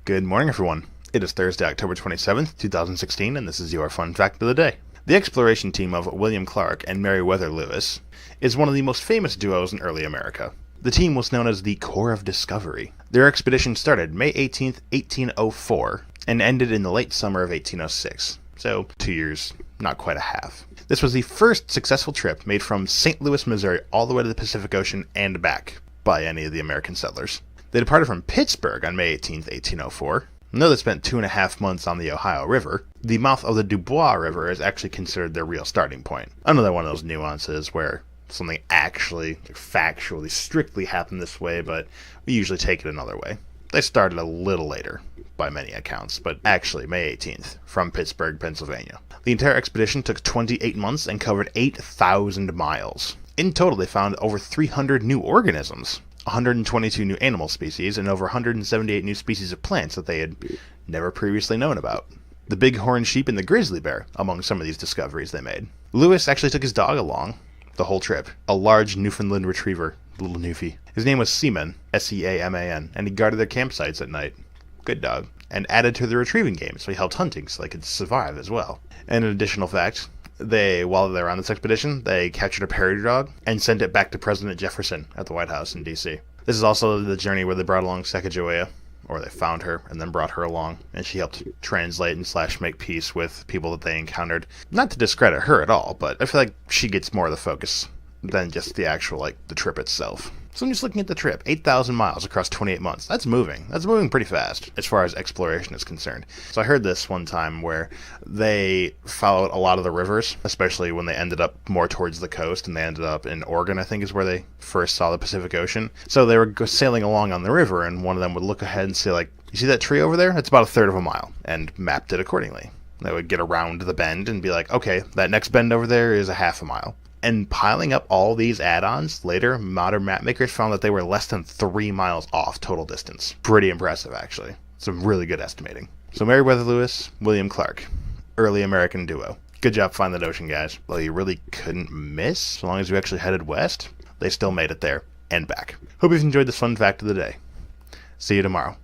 Good morning, everyone. It is Thursday, October 27th, 2016, and this is your fun fact of the day. The exploration team of William Clark and Meriwether Lewis is one of the most famous duos in early America. The team was known as the Corps of Discovery. Their expedition started May 18th, 1804, and ended in the late summer of 1806. So, 2 years, not quite a half. This was the first successful trip made from St. Louis, Missouri, all the way to the Pacific Ocean and back by any of the American settlers. They departed from Pittsburgh on May 18th, 1804. Though they spent 2.5 months on the Ohio River, the mouth of the Dubois River is actually considered their real starting point. Another one of those nuances where something actually, factually, strictly happened this way, but we usually take it another way. They started a little later, by many accounts, but actually May 18th, from Pittsburgh, Pennsylvania. The entire expedition took 28 months and covered 8,000 miles. In total, they found over 300 new organisms, 122 new animal species, and over 178 new species of plants that they had never previously known about. The bighorn sheep and the grizzly bear among some of these discoveries they made. Lewis actually took his dog along the whole trip, a large Newfoundland retriever, little Newfie. His name was Seaman, S-E-A-M-A-N, and he guarded their campsites at night. Good dog. And added to the retrieving game, so he helped hunting so they could survive as well. And an additional fact, while they were on this expedition, they captured a prairie dog and sent it back to President Jefferson at the White House in D.C. This is also the journey where they brought along Sacagawea, or they found her and then brought her along, and she helped translate and make peace with people that they encountered. Not to discredit her at all, but I feel like she gets more of the focus than just the actual, the trip itself. So I'm just looking at the trip, 8,000 miles across 28 months. That's moving. That's moving pretty fast as far as exploration is concerned. So I heard this one time where they followed a lot of the rivers, especially when they ended up more towards the coast, and they ended up in Oregon, I think is where they first saw the Pacific Ocean. So they were sailing along on the river, and one of them would look ahead and say, you see that tree over there? It's about a third of a mile, and mapped it accordingly. They would get around the bend and be like, okay, that next bend over there is a half a mile. And piling up all these add-ons, later, modern map makers found that they were less than 3 miles off total distance. Pretty impressive, actually. Some really good estimating. So Meriwether Lewis, William Clark, early American duo. Good job finding that ocean, guys. Well, you really couldn't miss, as long as you actually headed west. They still made it there and back. Hope you've enjoyed this fun fact of the day. See you tomorrow.